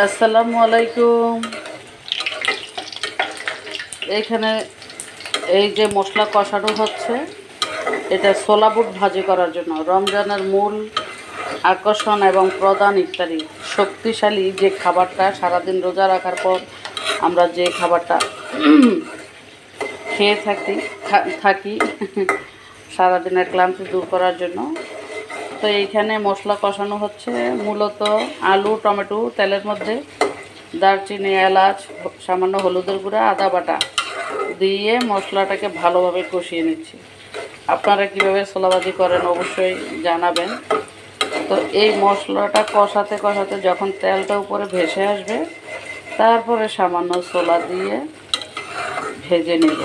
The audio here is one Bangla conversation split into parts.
আসসালামু আলাইকুম। এইখানে এই যে মশলা কষানো হচ্ছে, এটা ছোলা বুট ভাজি করার জন্য। রমজানের মূল আকর্ষণ এবং প্রধান ইফতারি শক্তিশালী যে খাবারটা, সারাদিন রোজা রাখার পর আমরা যে খাবারটা খেয়ে থাকি সারাদিনের ক্লান্তি দূর করার জন্য। তো এইখানে মশলা কষানো হচ্ছে, মূলত আলু টমেটো তেলের মধ্যে দারচিনি এলাচ সামান্য হলুদের গুঁড়া আদা বাটা দিয়ে মশলাটাকে ভালোভাবে কষিয়ে নিচ্ছি। আপনারা কীভাবে ছোলাভাজি করেন অবশ্যই জানাবেন। তো এই মশলাটা কষাতে কষাতে যখন তেলটা উপরে ভেসে আসবে, তারপরে সামান্য ছোলা দিয়ে ভেজে নেব।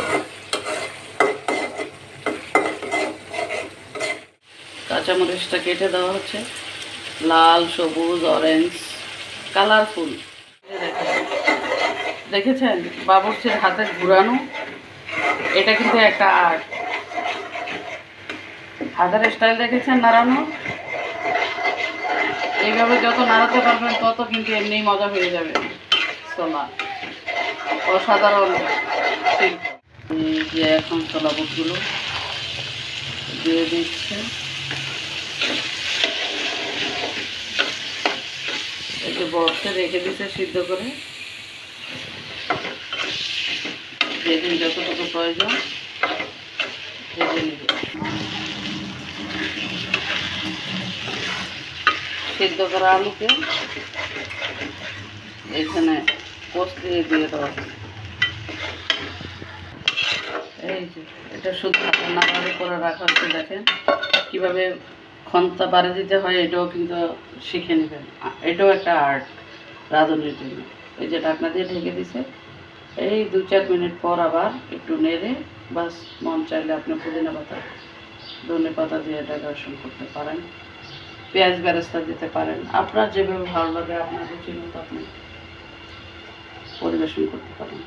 কাঁচামরিচটা কেটে দেওয়া হচ্ছে, লাল সবুজ অরেঞ্জ কালারফুল। দেখেছেন বাবুর্চির হাতে ঘুরানো, এটা কিন্তু একটা আর্ট। হাতের স্টাইল দেখেছেন নাড়ানো, এইভাবে যত নাড়াতে পারবেন তত কিন্তু এমনি মজা হয়ে যাবে ছোলা। অসাধারণ শিল্প। এই যে এখন ছোলা বুটগুলো দিয়ে দিচ্ছে। এই যে বক্সে রেখে দিচ্ছে সিদ্ধ করে, যেদিন যতটুকু প্রয়োজন ভেজে নেবে। সিদ্ধ করা আলুকে এখানে কষতে দিয়ে দেওয়া। এই যে এটা শুধু হাতে নাড়াড়ি করে রাখা হচ্ছে। দেখেন কীভাবে খন্তা বাড়ি দিতে হয়, এটাও কিন্তু শিখে নেবেন। এটাও একটা আর্ট রাঁধুনির জন্য। এই যে ঢাকনা দিয়ে ঢেকে দিছে, এই 2-4 মিনিট পর আবার একটু নেড়ে বাস মন চাইলে আপনি পুদিনা পাতা ধনে পাতা দিয়ে ডেকোরেশন করতে পারেন, পেঁয়াজ বেরেস্তা দিতে পারেন। আপনার যেভাবে ভালো লাগে আপনার রুচি মতো আপনি পরিবেশন করতে পারেন।